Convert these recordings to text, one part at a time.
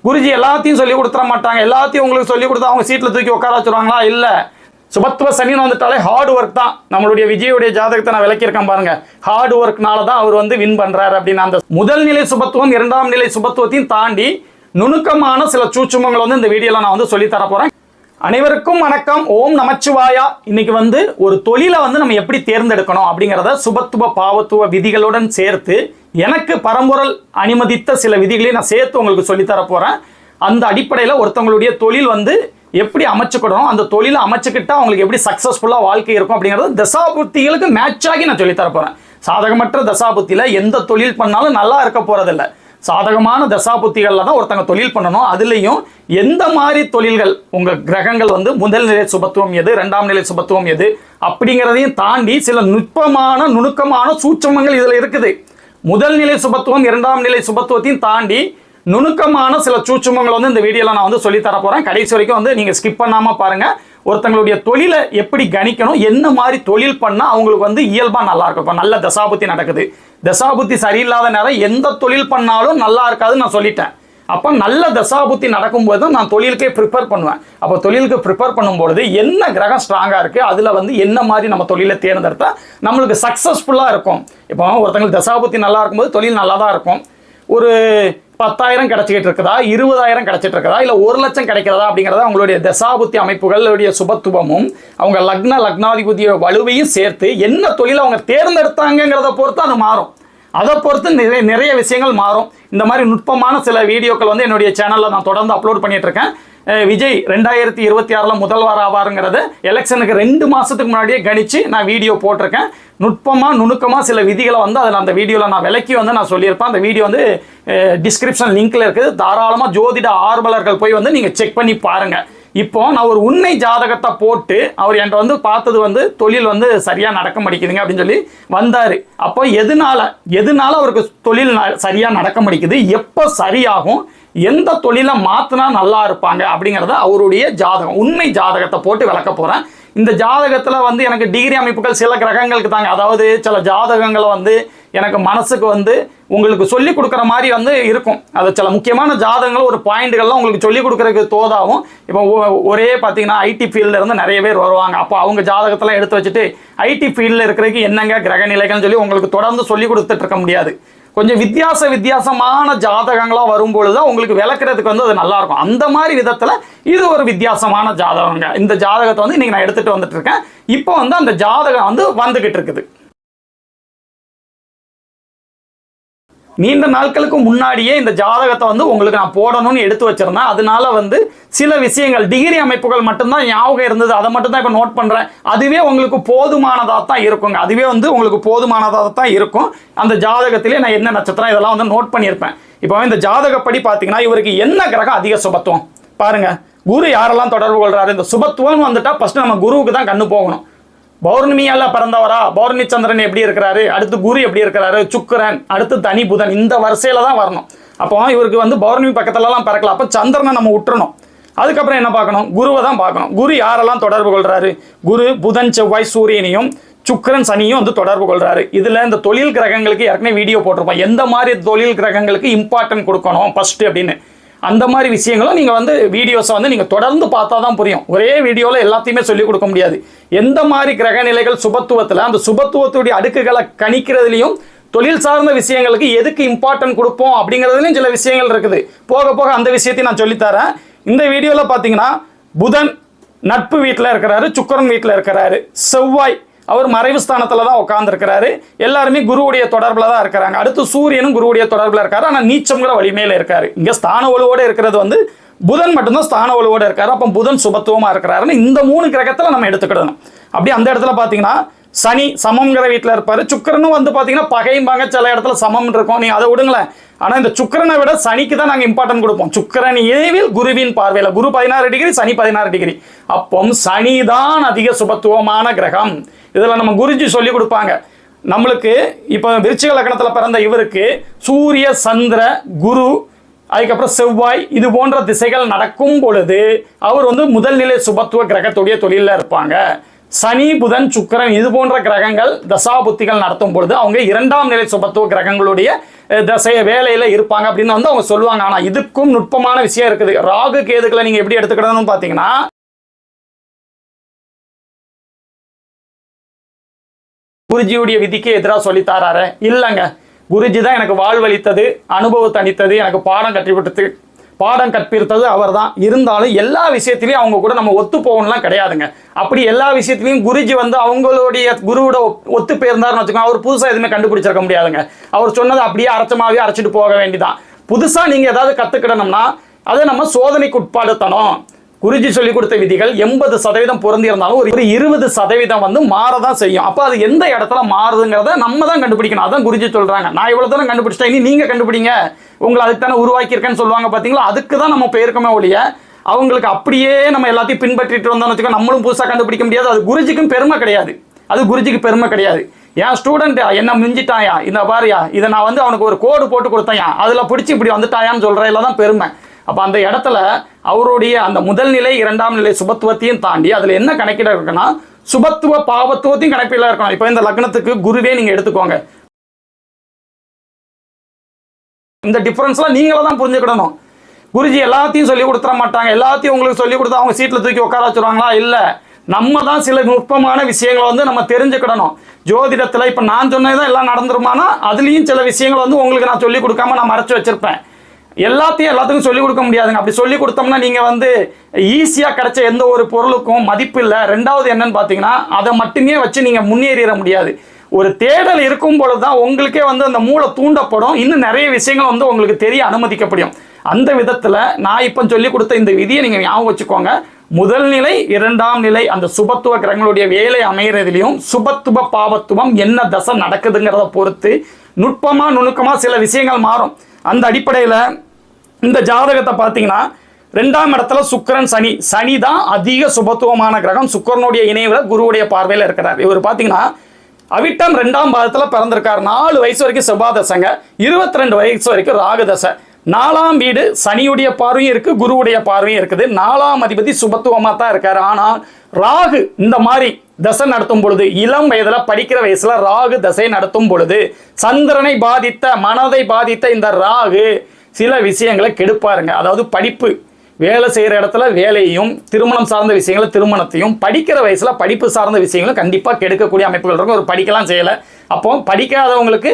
குருஜி எல்லாத்தையும் சொல்லி கொடுத்துட மாட்டாங்க. எல்லாத்தையும் உங்களுக்கு சொல்லி கொடுத்தா அவங்க சீட்டில் தூக்கி உட்கார வச்சுருவாங்களா? இல்லை. சுபத்துவ சனின்னு வந்துட்டாலே ஹார்ட் ஒர்க் தான். நம்மளுடைய விஜயோடைய ஜாதகத்தை நான் விளக்கியிருக்கேன் பாருங்க. ஹார்ட் ஒர்க்னால தான் அவர் வந்து வின் பண்றாரு அப்படின்னு. அந்த முதல் நிலை சுபத்துவம் இரண்டாம் நிலை சுபத்துவத்தையும் தாண்டி நுணுக்கமான சில சூட்சுமங்கள் வந்து இந்த வீடியோல நான் வந்து சொல்லி தர போறேன். அனைவருக்கும் வணக்கம். ஓம் நமச்சிவாயா. இன்னைக்கு வந்து ஒரு தொழிலை வந்து நம்ம எப்படி தேர்ந்தெடுக்கணும் அப்படிங்கிறத சுபத்துவ பாவத்துவ விதிகளுடன் சேர்த்து எனக்கு பரம்பொருள் அனுமதித்த சில விதிகளையும் நான் சேர்த்து உங்களுக்கு சொல்லித்தர போறேன். அந்த அடிப்படையில் ஒருத்தவங்களுடைய தொழில் வந்து எப்படி அமைச்சுக்கிடணும், அந்த தொழிலை அமைச்சுக்கிட்டா அவங்களுக்கு எப்படி சக்ஸஸ்ஃபுல்லாக வாழ்க்கை இருக்கும் அப்படிங்கிறது தசாபுத்திகளுக்கு மேட்ச் ஆகி நான் சொல்லித்தர போகிறேன். சாதகமற்ற தசாபுத்தியில் எந்த தொழில் பண்ணாலும் நல்லா இருக்க போகிறதில்ல. சாதகமான தசாபுத்திகளில் தான் ஒருத்தங்க தொழில் பண்ணணும். அதுலேயும் எந்த மாதிரி தொழில்கள் உங்கள் கிரகங்கள் வந்து முதல் நிலை சுபத்துவம் எது, ரெண்டாம் நிலை சுபத்துவம் எது அப்படிங்கிறதையும் தாண்டி சில நுணுக்கமான சூட்சமங்கள் இதில் இருக்குது. முதல் நிலை சுபத்துவம் இரண்டாம் நிலை சுபத்துவத்தையும் தாண்டி நுணுக்கமான சில சூட்சுமங்கள் வந்து இந்த வீடியோவில் நான் வந்து சொல்லி தர போகிறேன். கடைசி வரைக்கும் வந்து நீங்கள் ஸ்கிப் பண்ணாமல் பாருங்கள். ஒருத்தங்களுடைய தொழிலை எப்படி கணிக்கணும், என்ன மாதிரி தொழில் பண்ணால் அவங்களுக்கு வந்து இயல்பாக நல்லா இருக்கும். இப்போ நல்ல தசாபுத்தி நடக்குது, தசாபுத்தி சரியில்லாத நேரம் எந்த தொழில் பண்ணாலும் நல்லா இருக்காதுன்னு நான் சொல்லிட்டேன். அப்போ நல்ல தசாபுத்தி நடக்கும்போது தான் நான் தொழிலுக்கே ப்ரிப்பேர் பண்ணுவேன். அப்போ தொழிலுக்கு ப்ரிப்பேர் பண்ணும்பொழுது என்ன கிரகம் ஸ்ட்ராங்காக இருக்குது, அதில் வந்து என்ன மாதிரி நம்ம தொழிலை தேர்ந்தெடுத்தா நம்மளுக்கு சக்ஸஸ்ஃபுல்லாக இருக்கும். இப்போ ஒருத்தங்களுக்கு தசாபுத்தி நல்லா இருக்கும்போது தொழில் நல்லா தான் இருக்கும். ஒரு 10,000 கிடைச்சிக்கிட்டு இருக்குதா, 20,000 கிடைச்சிட்டு இருக்குதா, இல்லை 1,00,000 கிடைக்கிறதா அப்படிங்கிறத அவங்களுடைய தசாபுத்தி அமைப்புகளுடைய சுபத்துவமும் அவங்க லக்னாதிபதிய வலுவையும் சேர்த்து என்ன தொழிலை அவங்க தேர்ந்தெடுத்தாங்கிறத பொறுத்து அது மாறும். அதை பொறுத்து நிறைய விஷயங்கள் மாறும். இந்த மாதிரி நுட்பமான சில வீடியோக்கள் வந்து என்னுடைய சேனலில் நான் தொடர்ந்து அப்லோட் பண்ணிட்டு இருக்கேன். விஜய் 2026 முதல்வர் ஆவாருங்கிறது எலெக்ஷனுக்கு 2 மாதத்துக்கு முன்னாடியே கணிச்சு நான் வீடியோ போட்டிருக்கேன். நுணுக்கமாக சில விதிகளை வந்து அதில் அந்த வீடியோவில் நான் விளக்கி வந்து நான் சொல்லியிருப்பேன். அந்த வீடியோ வந்து டிஸ்கிரிப்ஷன் லிங்க்ல இருக்குது. தாராளமாக ஜோதிட ஆர்வலர்கள் போய் வந்து நீங்கள் செக் பண்ணி பாருங்கள். இப்போ நான் ஒரு உண்மை ஜாதகத்தை போட்டு அவர் என்கிட்ட வந்து பார்த்தது வந்து தொழில் வந்து சரியாக நடக்க மாட்டேங்குதுங்க அப்படின்னு சொல்லி வந்தார். அப்போ எதனால அவருக்கு தொழில் சரியாக நடக்க மாட்டேங்குது, எப்போ சரியாகும், எந்த தொழிலை மாற்றினா நல்லா இருப்பாங்க அப்படிங்கிறத அவருடைய ஜாதகம் உண்மை ஜாதகத்தை போட்டு விளக்க போகிறேன். இந்த ஜாதகத்தில் வந்து எனக்கு டிகிரி அமைப்புகள் சில கிரகங்களுக்கு தாங்க. அதாவது சில ஜாதகங்களை வந்து எனக்கு மனசுக்கு வந்து உங்களுக்கு சொல்லிக் கொடுக்குற மாதிரி வந்து இருக்கும். அது சில முக்கியமான ஜாதகங்கள் ஒரு பாயிண்ட்டுகள்லாம் உங்களுக்கு சொல்லிக் கொடுக்குறதுக்கு தோதாகும். இப்போ ஒரே பார்த்தீங்கன்னா ஐடி ஃபீல்டில் இருந்து நிறைய பேர் வருவாங்க. அப்போ அவங்க ஜாதகத்தெல்லாம் எடுத்து வச்சுட்டு ஐடி ஃபீல்டில் இருக்கிறதுக்கு என்னங்க கிரக நிலைகள்னு சொல்லி உங்களுக்கு தொடர்ந்து சொல்லி கொடுத்துட்டு இருக்க முடியாது. கொஞ்சம் வித்தியாசமான ஜாதகங்களாக வரும்பொழுது தான் உங்களுக்கு விளக்குறதுக்கு வந்து அது நல்லாயிருக்கும். அந்த மாதிரி விதத்தில் இது ஒரு வித்தியாசமான ஜாதகங்க. இந்த ஜாதகத்தை வந்து இன்றைக்கி நான் எடுத்துகிட்டு வந்துட்டு இருக்கேன். இப்போ வந்து அந்த ஜாதகம் வந்து வந்துக்கிட்டு இருக்குது. நீண்ட நாட்களுக்கு முன்னாடியே இந்த ஜாதகத்தை வந்து உங்களுக்கு நான் போடணும்னு எடுத்து வச்சிருந்தேன். அதனால வந்து சில விஷயங்கள் டிகிரி அமைப்புகள் மட்டும்தான் ஞாபகம் இருந்தது. அதை மட்டும்தான் இப்போ நோட் பண்ணுறேன். அதுவே உங்களுக்கு போதுமானதாக தான் இருக்குங்க. அதுவே வந்து உங்களுக்கு போதுமானதாக தான் இருக்கும். அந்த ஜாதகத்திலே நான் என்ன நட்சத்திரம் இதெல்லாம் வந்து நோட் பண்ணியிருப்பேன். இப்போ இந்த ஜாதகப்படி பார்த்தீங்கன்னா இவருக்கு என்ன கிரகம் அதிக சுபத்துவம் பாருங்க. குரு யாரெல்லாம் தொடர்பு கொள்றாரு. இந்த சுபத்துவம் வந்துட்டா ஃபர்ஸ்ட் நம்ம குருவுக்கு தான் கண்ணு போகணும். பௌர்ணமியால பிறந்தவரா, பௌர்ணமி சந்திரன் எப்படி இருக்கிறாரு, அடுத்து குரு எப்படி இருக்கிறாரு, சுக்கிரன், அடுத்து தனி புதன், இந்த வரிசையில தான் வரணும். அப்போ இவருக்கு வந்து பௌர்ணமி பக்கத்துலலாம் பிறக்கலாம். அப்போ சந்திரனை நம்ம விட்டுறணும். அதுக்கப்புறம் என்ன பார்க்கணும், குருவை தான் பார்க்கணும். குரு யாரெல்லாம் தொடர்பு கொள்றாரு, குரு புதன் செவ்வாய் சூரியனையும் சுக்கிரன் சனியும் வந்து தொடர்பு கொள்றாரு. இதுல இந்த தொழில் கிரகங்களுக்கு ஏற்கனவே வீடியோ போட்டிருப்போம். எந்த மாதிரி தொழில் கிரகங்களுக்கு இம்பார்ட்டன்ட் கொடுக்கணும் ஃபர்ஸ்ட் அப்படின்னு. அந்த மாதிரி விஷயங்களும் நீங்கள் வந்து வீடியோஸை வந்து நீங்கள் தொடர்ந்து பார்த்தா தான் புரியும். ஒரே வீடியோவில் எல்லாத்தையுமே சொல்லிக் கொடுக்க முடியாது. எந்த மாதிரி கிரக நிலைகள் சுபத்துவத்தில் அந்த சுபத்துவத்துடைய அடுக்குகளை கணிக்கிறதுலையும் தொழில் சார்ந்த விஷயங்களுக்கு எதுக்கு இம்பார்ட்டன்ட் கொடுப்போம் அப்படிங்கிறதுலையும் சில விஷயங்கள் இருக்குது. போக போக அந்த விஷயத்தையும் நான் சொல்லித்தரேன். இந்த வீடியோவில் பார்த்தீங்கன்னா புதன் நட்பு வீட்டில் இருக்கிறாரு, சுக்கிரன் வீட்டில் இருக்கிறாரு, செவ்வாய் அவர் மறைவு ஸ்தானத்தில் தான் உட்காந்துருக்கிறாரு. எல்லாருமே குருவுடைய தொடர்பில் தான் இருக்கிறாங்க. அடுத்து சூரியனும் குருவுடைய தொடர்பில் இருக்காரு. ஆனால் நீச்சம்ங்கிற வலிமையில் இருக்காரு. இங்கே ஸ்தான வலுவோடு இருக்கிறது வந்து புதன் மட்டும்தான் ஸ்தான வலுவோடு இருக்காரு. அப்போ புதன் சுபத்துவமாக இருக்கிறாருன்னு இந்த 3 கிரகத்தில் நம்ம எடுத்துக்கிடணும். அப்படி அந்த இடத்துல பார்த்தீங்கன்னா சனி சமம்ங்கிற வீட்டில் இருப்பார். சுக்கிரனும் வந்து பார்த்தீங்கன்னா பகைம்பாங்க, சில இடத்துல சமம் இருக்கும். நீங்கள் அதை விடுங்களேன். ஆனால் இந்த சுக்கிரனை விட சனிக்கு தான் நாங்கள் இம்பார்ட்டன்ட் கொடுப்போம். சுக்கிரன் ஏவில் குருவின் பார்வையில் குரு 16 டிகிரி, சனி 16 டிகிரி. அப்போ சனி தான் அதிக சுபத்துவமான கிரகம். இதில் நம்ம குருஜி சொல்லி கொடுப்பாங்க. நம்மளுக்கு இப்போ விருச்சிக லக்னத்தில் பிறந்த இவருக்கு சூரிய சந்திர குரு அதுக்கப்புறம் செவ்வாய் இது போன்ற திசைகள் நடக்கும் பொழுது அவர் வந்து முதல் நிலை சுபத்துவ கிரகத்துடைய தொழிலில் இருப்பாங்க. சனி புதன் சுக்கிரன் இது போன்ற கிரகங்கள் தசாபுத்திகள் நடத்தும் பொழுது அவங்க 2ஆம் நிலை சுபத்துவ கிரகங்களுடைய தசைய வேலையில இருப்பாங்க அப்படின்னு வந்து அவங்க சொல்லுவாங்க. ஆனா இதுக்கும் நுட்பமான விஷயம் இருக்குது. ராகு கேதுக்களை நீங்க எப்படி எடுத்துக்கிடணும்னு பாத்தீங்கன்னா, குருஜியுடைய விதிக்கு எதிராக சொல்லித்தாராரு இல்லைங்க. குருஜி தான் எனக்கு வாழ்வளித்தது, அனுபவத்தை அளித்தது, எனக்கு பாடம் கற்பித்தது அவர் தான். இருந்தாலும் எல்லா விஷயத்திலையும் அவங்க கூட நம்ம ஒத்து போகணும்லாம் கிடையாதுங்க. அப்படி எல்லா விஷயத்திலையும் குருஜி வந்து அவங்களுடைய குருவோட ஒத்து போயிருந்தாருன்னு வச்சுக்கோங்க, அவர் புதுசாக எதுவுமே கண்டுபிடிச்சிருக்க முடியாதுங்க. அவர் சொன்னதை அப்படியே அரைச்சமாவே அரைச்சிட்டு போக வேண்டிதான். புதுசாக நீங்கள் ஏதாவது கற்றுக்கிடணும்னா அதை நம்ம சோதனைக்கு உட்படுத்தணும். குருஜி சொல்லிக் கொடுத்த விதிகள் 80% பொருந்தி இருந்தாலும் ஒரு 20% வந்து மாறதான் செய்யும். அப்போ அது எந்த இடத்துல மாறுதுங்கிறத நம்ம தான் கண்டுபிடிக்கணும். அதான் குருஜி சொல்றாங்க. நான் இவ்வளவு தூரம் கண்டுபிடிச்சிட்டேன், இனி நீங்க கண்டுபிடிங்க, உங்களை அதுக்கு தானே உருவாக்கியிருக்கேன்னு சொல்லுவாங்க பாத்தீங்களா. அதுக்கு தான் நம்ம போயிருக்கோமே ஒழிய அவங்களுக்கு அப்படியே நம்ம எல்லாத்தையும் பின்பற்றிட்டு வந்தோம்னு வச்சுக்கோ, நம்மளும் புதுசாக கண்டுபிடிக்க முடியாது. அது குருஜிக்கும் பெருமை கிடையாது. அது குருஜிக்கு பெருமை கிடையாது. என் ஸ்டூடெண்ட் என்ன மிஞ்சிட்டாயா, இந்த பாரியா, இதை நான் வந்து அவனுக்கு ஒரு கோடு போட்டு கொடுத்தேன், அதில் பிடிச்சி இப்படி வந்துட்டாயான்னு சொல்கிறதுல தான் பெருமை. அப்போ அந்த இடத்துல அவருடைய அந்த முதல் நிலை 2ஆம் நிலை சுபத்துவத்தையும் தாண்டி அதில் என்ன கணக்கிட இருக்குன்னா, சுபத்துவ பாவத்துவத்தையும் கணக்கில் இருக்கணும். இப்போ இந்த லக்னத்துக்கு குருவே நீங்கள் எடுத்துக்கோங்க. இந்த டிஃபரன்ஸ்லாம் நீங்கள தான் புரிஞ்சுக்கிடணும். குருஜி எல்லாத்தையும் சொல்லி கொடுத்துட மாட்டாங்க. எல்லாத்தையும் உங்களுக்கு சொல்லி கொடுத்தா அவங்க சீட்டில் தூக்கி உட்கார வச்சுருவாங்களா? இல்லை, நம்ம தான் சில நுட்பமான விஷயங்களை வந்து நம்ம தெரிஞ்சுக்கிடணும். ஜோதிடத்தில் இப்போ நான் சொன்னதுதான் எல்லாம் நடந்துருமானா, அதுலேயும் சில விஷயங்கள் வந்து உங்களுக்கு நான் சொல்லிக் கொடுக்காம நான் மறைச்சு வச்சிருப்பேன். எல்லாத்துக்கும் சொல்லிக் கொடுக்க முடியாதுங்க. அப்படி சொல்லி கொடுத்தோம்னா நீங்கள் வந்து ஈஸியாக கிடைச்ச எந்த ஒரு பொருளுக்கும் மதிப்பு இல்லை. ரெண்டாவது என்னன்னு பார்த்தீங்கன்னா, அதை மட்டுமே வச்சு நீங்கள் முன்னேறிட முடியாது. ஒரு தேடல் இருக்கும் பொழுது தான் உங்களுக்கே வந்து அந்த மூளை தூண்டப்படும். இன்னும் நிறைய விஷயங்கள் வந்து உங்களுக்கு தெரிய அனுமதிக்கப்படும். அந்த விதத்தில் நான் இப்போ சொல்லிக் கொடுத்த இந்த விதியை நீங்கள் ஞாபகம் வச்சுக்கோங்க. முதல் நிலை 2ஆம் நிலை அந்த சுபத்துவ கிரகங்களுடைய வேலை அமைகிறதுலையும் சுபத்துவ பாவத்துவம் என்ன தசை நடக்குதுங்கிறத பொறுத்து நுணுக்கமாக சில விஷயங்கள் மாறும். அந்த அடிப்படையில் இந்த ஜாதகத்தை பார்த்தீங்கன்னா 2ஆம் இடத்துல சுக்கிரன் சனி தான் அதிக சுபத்துவமான கிரகம். சுக்கிரனுடைய இணைவில் குருவுடைய பார்வையில் இருக்கிறார். இவர் பார்த்தீங்கன்னா அவிட்டம் 2ஆம் பாதத்தில் பிறந்திருக்கார். 4 வயசு வரைக்கும் செவ்வாதசைங்க, 22 வயசு வரைக்கும் ராகுதசை. 4ஆம் வீடு சனியுடைய பார்வையும் இருக்கு, குருவுடைய பார்வையும் இருக்குது. 4ஆம் அதிபதி சுபத்துவமாக தான் இருக்காரு. ஆனால் ராகு இந்த மாதிரி தசை நடத்தும் பொழுது, இளம் வயதுல படிக்கிற வயசுல ராகு தசை நடத்தும் பொழுது சந்திரனை பாதித்த மனதை பாதித்த இந்த ராகு சில விஷயங்களை கெடுப்பாருங்க. அதாவது படிப்பு, வேலை செய்கிற இடத்துல வேலையும், திருமணம் சார்ந்த விஷயங்களை திருமணத்தையும், படிக்கிற வயசுல படிப்பு சார்ந்த விஷயங்களும் கண்டிப்பாக கெடுக்கக்கூடிய அமைப்புகள் இருக்கும். ஒரு படிக்கலாம் செய்யலை. அப்போ படிக்காதவங்களுக்கு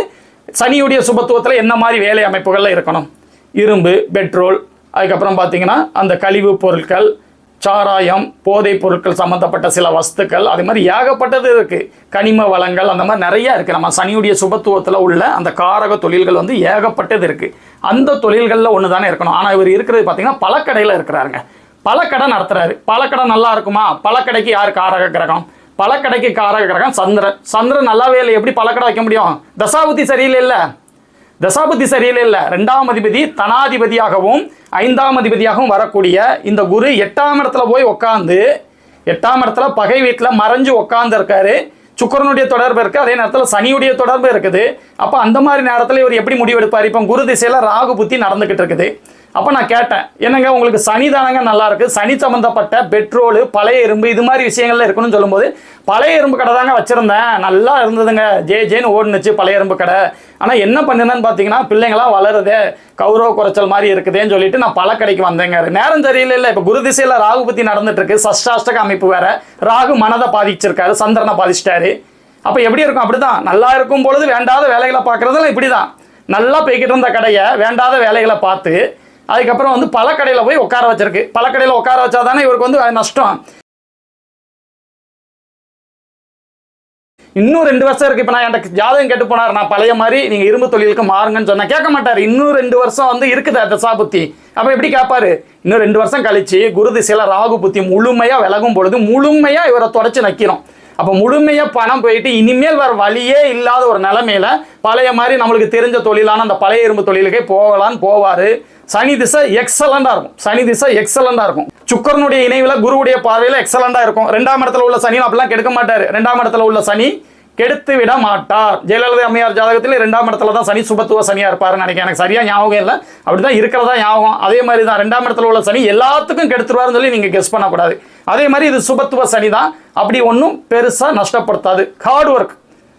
சனியுடைய சுபத்துவத்தில் என்ன மாதிரி வேலை அமைப்புகள்ல இருக்கணும்? இரும்பு, பெட்ரோல், அதுக்கப்புறம் பார்த்தீங்கன்னா அந்த கழிவு பொருட்கள், சாராயம், போதைப் பொருட்கள் சம்மந்தப்பட்ட சில வஸ்துக்கள், அது மாதிரி ஏகப்பட்டது இருக்குது. கனிம வளங்கள், அந்த மாதிரி நிறையா இருக்குது. நம்ம சனியுடைய சுபத்துவத்தில் உள்ள அந்த காரக தொழில்கள் வந்து ஏகப்பட்டது இருக்குது. அந்த தொழில்களில் ஒன்று தானே இருக்கணும். ஆனால் இவர் இருக்கிறது பார்த்தீங்கன்னா பழக்கடையில் இருக்கிறாருங்க. பழக்கடை நடத்துகிறாரு. பழக்கடை நல்லா இருக்குமா? பழக்கடைக்கு யார் காரக கிரகம்? பழக்கடைக்கு காரக கிரகம் சந்திரன் நல்லாவே இல்லை. எப்படி பழக்கடை வைக்க முடியும்? தசாபுத்தி சரியில்லை. தசாபுத்தி சரியில்லை. 2ஆம் அதிபதி தனாதிபதியாகவும் 5ஆம் அதிபதியாகவும் வரக்கூடிய இந்த குரு 8ஆம் இடத்துல போய் உட்காந்து, 8ஆம் இடத்துல பகை வீட்டில் மறைஞ்சு உட்காந்து இருக்காரு. சுக்கிரனுடைய தொடர்பு இருக்குது, அதே நேரத்தில் சனியுடைய தொடர்பு இருக்குது. அப்போ அந்த மாதிரி நேரத்தில் இவர் எப்படி முடிவெடுப்பார்? இப்போ குரு திசையில் ராகு புத்தி நடந்துக்கிட்டு இருக்குது. அப்போ நான் கேட்டேன், என்னங்க உங்களுக்கு சனி தானங்க நல்லா இருக்குது, சனி சம்மந்தப்பட்ட பெட்ரோலு, பழைய இரும்பு, இது மாதிரி விஷயங்கள்ல இருக்கணும்னு சொல்லும்போது, பழைய இரும்பு கடை தாங்க வச்சுருந்தேன், நல்லா இருந்ததுங்க, ஜேன்னு ஓடுனுச்சு பழைய இரும்பு கடை. ஆனால் என்ன பண்ணுன்னு பார்த்தீங்கன்னா, பிள்ளைங்களாம் வளருதே, கௌரவ குறைச்சல் மாதிரி இருக்குதுன்னு சொல்லிட்டு நான் பழக்கடைக்கு வந்தேங்க. நேரம் சரியில்லை. இப்போ குரு திசையில் ராகு பற்றி நடந்துட்டு இருக்கு, சஷ்டாஷ்டக அமைப்பு வேற. ராகு மனதை பாதிச்சிருக்காரு, சந்திரனை பாதிச்சிட்டாரு. அப்போ எப்படி இருக்கும்? அப்படிதான். நல்லா இருக்கும் பொழுது வேண்டாத வேலைகளை பார்க்குறதுல இப்படி தான். நல்லா போய்கிட்டு இருந்த கடையை வேண்டாத வேலைகளை பார்த்து அதுக்கப்புறம் வந்து பழக்கடையில் போய் உட்கார வச்சிருக்கு. பழக்கடையில் உட்கார வச்சா தானே இவருக்கு வந்து நஷ்டம். இன்னும் 2 வருஷம் இருக்கு. இப்போ நான் எனக்கு ஜாதகம் கேட்டு போனார், நான் பழைய மாதிரி நீங்கள் இரும்பு தொழிலுக்கு மாறுங்கன்னு சொன்னேன். கேட்க மாட்டார். இன்னும் 2 வருஷம் வந்து இருக்குது தசாபுத்தி. அப்போ எப்படி கேட்பாரு? இன்னும் 2 வருஷம் கழிச்சு குரு திசையில் ராகு புத்தி முழுமையாக விலகும் பொழுது முழுமையாக இவரை தொடச்சி நக்கிறோம். அப்போ முழுமையாக பணம் போயிட்டு இனிமேல் வேறு வழியே இல்லாத ஒரு நிலைமையில பழைய மாதிரி நம்மளுக்கு தெரிஞ்ச தொழிலான அந்த பழைய இரும்பு தொழிலுக்கே போகலான்னு போவார். சனி திசை எக்ஸலண்டா இருக்கும். சனி திசை எக்ஸலண்டா இருக்கும். சுக்கிரனுடைய இணைவில் குருவுடைய பார்வையில் எக்ஸலண்டா இருக்கும். 2ஆம் இடத்துல உள்ள சனி அப்படிலாம் கெடுக்க மாட்டார். 2ஆம் இடத்துல உள்ள சனி கெடுத்து விட மாட்டார். ஜெயலலிதா அம்மையார் ஜாதகத்தில் 2ஆம் இடத்துல தான் சனி சுபத்துவ சனியா இருப்பாருன்னு நினைக்கிறேன். எனக்கு சரியா ஞாபகம் இல்லை, அப்படிதான் இருக்கிறதா ஞாபகம். அதே மாதிரி தான் 2ஆம் இடத்துல உள்ள சனி எல்லாத்துக்கும் கெடுத்துருவாருன்னு சொல்லி நீங்க கெஸ் பண்ணக்கூடாது. அதே மாதிரி இது சுபத்துவ சனி தான். அப்படி ஒன்றும் பெருசாக நஷ்டப்படுத்தாது. ஹார்ட் ஒர்க்,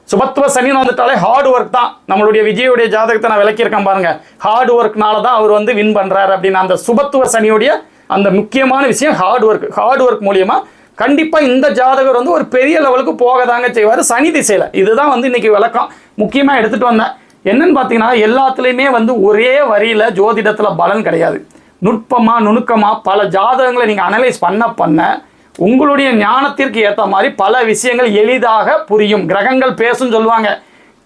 சுபத்துவ சனின்னு வந்துட்டாலே ஹார்ட் ஒர்க் தான். நம்மளுடைய விஜயோடைய ஜாதகத்தை நான் விளக்கியிருக்கேன் பாருங்க. ஹார்ட் ஒர்க்னால தான் அவர் வந்து வின் பண்ணுறாரு அப்படின்னு. அந்த சுபத்துவ சனியுடைய அந்த முக்கியமான விஷயம் ஹார்ட் ஒர்க். ஹார்ட் ஒர்க் மூலியமா கண்டிப்பாக இந்த ஜாதகர் வந்து ஒரு பெரிய லெவலுக்கு போக தாங்க செய்வார் சனி திசையில். இதுதான் வந்து இன்னைக்கு விளக்கம் முக்கியமாக எடுத்துகிட்டு வந்தேன். என்னன்னு பார்த்தீங்கன்னா எல்லாத்துலேயுமே வந்து ஒரே வரியில் ஜோதிடத்தில் பலன் கிடையாது. நுட்பமாக நுணுக்கமாக பல ஜாதகங்களை நீங்கள் அனலைஸ் பண்ண உங்களுடைய ஞானத்திற்கு ஏற்ற மாதிரி பல விஷயங்கள் எளிதாக புரியும். கிரகங்கள் பேசும் சொல்லுவாங்க.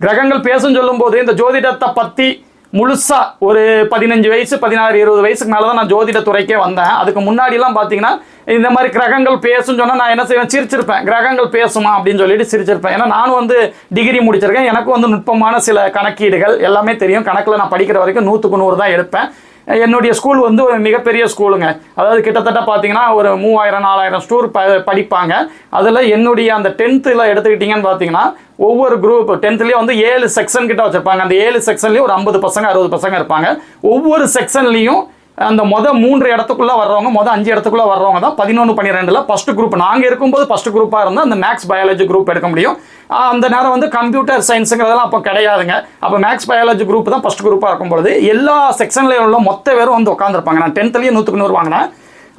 கிரகங்கள் பேசும் சொல்லும்போது இந்த ஜோதிடத்தை பற்றி முழுசாக ஒரு 15 வயசு 16 20 வயசுக்கு மேலே தான் நான் ஜோதிட துறைக்கே வந்தேன். அதுக்கு முன்னாடிலாம் பார்த்தீங்கன்னா இந்த மாதிரி கிரகங்கள் பேசும் சொன்னால் நான் என்ன செய்வேன், சிரிச்சிருப்பேன். கிரகங்கள் பேசுமா அப்படின்னு சொல்லிட்டு சிரிச்சிருப்பேன். ஏன்னா நானும் வந்து டிகிரி முடிச்சிருக்கேன். எனக்கும் வந்து நுட்பமான சில கணக்கீடுகள் எல்லாமே தெரியும். கணக்கில் நான் படிக்கிற வரைக்கும் 100க்கு 100 தான் எடுப்பேன். என்னுடைய ஸ்கூல் வந்து ஒரு மிகப்பெரிய ஸ்கூலுங்க. அதாவது கிட்டத்தட்ட பார்த்தீங்கன்னா ஒரு 3000 4000 ஸ்டூர் படிப்பாங்க. அதில் என்னுடைய அந்த 10th எடுத்துக்கிட்டிங்கன்னு பார்த்தீங்கன்னா ஒவ்வொரு குரூப் 10th வந்து 7 செக்ஷன் கிட்ட வச்சுருப்பாங்க. அந்த 7 செக்ஷன்லேயும் ஒரு 50 பசங்க 60 பசங்க இருப்பாங்க. ஒவ்வொரு செக்ஷன்லேயும் அந்த 3 இடத்துக்குள்ளே வர்றவங்க 5 இடத்துக்குள்ளே வர்றவங்க தான் 11 12 ஃபர்ஸ்ட் குரூப். நாங்கள் இருக்கும்போது ஃபர்ஸ்ட் குரூப்பாக இருந்தால் அந்த மேக்ஸ் பயாலஜி குரூப் எடுக்க முடியும். அந்த நேரம் வந்து கம்ப்யூட்டர் சயின்ஸுங்கிறதெல்லாம் அப்போ கிடையாதுங்க. அப்போ மேக்ஸ் பயாலஜி குரூப் தான் ஃபர்ஸ்ட் குரூப்பாக இருக்கும்பொழுது எல்லா செக்ஷன்லேயும் உள்ள மொத்த பேரும் வந்து உட்காந்துருப்பாங்க. நான் 10th 100க்கு 100 வாங்கினேன்.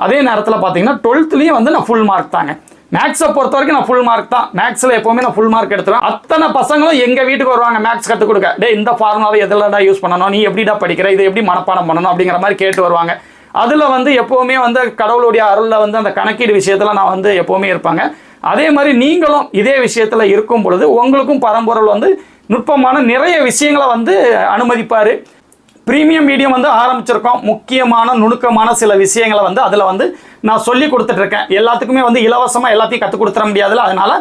அதே நேரத்தில் பார்த்தீங்கன்னா 12th வந்து நான் ஃபுல் மார்க் தாங்க. மேக்ஸை பொறுத்த வரைக்கும் நான் ஃபுல் மார்க் தான். மேக்ஸில் எப்போவுமே நான் ஃபுல் மார்க் எடுத்துருவேன். அத்தனை பசங்களும் எங்கள் வீட்டுக்கு வருவாங்க மேக்ஸ் கற்றுக் கொடுக்க. டே இந்த ஃபார்முலாவை எதிலடா யூஸ் பண்ணணும், நீ எப்படிடா படிக்கிற, இதை எப்படி மனப்பாடம் பண்ணணும் அப்படிங்கிற மாதிரி கேட்டு வருவாங்க. அதில் வந்து எப்போவுமே வந்து கடவுளுடைய அருளில் வந்து அந்த கணக்கீடு விஷயத்தில் நான் வந்து எப்போவுமே இருப்பாங்க. அதே மாதிரி நீங்களும் இதே விஷயத்தில் இருக்கும் பொழுது உங்களுக்கும் பரம்பொருள் வந்து நுட்பமான நிறைய விஷயங்களை வந்து அனுமதிப்பார். ப்ரீமியம் மீடியம் வந்து ஆரம்பிச்சிருக்கோம். முக்கியமான நுணுக்கமான சில விஷயங்களை வந்து அதில் வந்து நான் சொல்லி கொடுத்துட்ருக்கேன். எல்லாத்துக்குமே வந்து இலவசமாக எல்லாத்தையும் கற்றுக் கொடுத்துட முடியாதுல்ல. அதனால்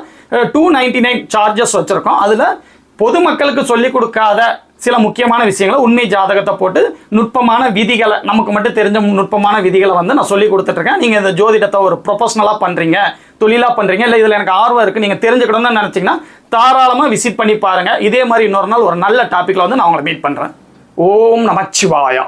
299 சார்ஜஸ் வச்சுருக்கோம். அதில் பொதுமக்களுக்கு சொல்லிக் கொடுக்காத சில முக்கியமான விஷயங்களை உண்மை ஜாதகத்தை போட்டு நுட்பமான விதிகளை நமக்கு மட்டும் தெரிஞ்ச நுட்பமான விதிகளை வந்து நான் சொல்லி கொடுத்துட்ருக்கேன். நீங்கள் இந்த ஜோதிடத்தை ஒரு ப்ரொஃபஷனலாக பண்ணுறீங்க, தொழிலாக பண்ணுறீங்க, இல்லை இதில் எனக்கு ஆர்வம் இருக்குது, நீங்கள் தெரிஞ்சுக்கணும்னு நினச்சிங்கன்னா தாராளமாக விசிட் பண்ணி பாருங்கள். இதே மாதிரி இன்னொரு நாள் ஒரு நல்ல டாப்பிக்கில் வந்து நான் உங்களை மீட் பண்ணுறேன். ஓம் நமச்சிவாயா.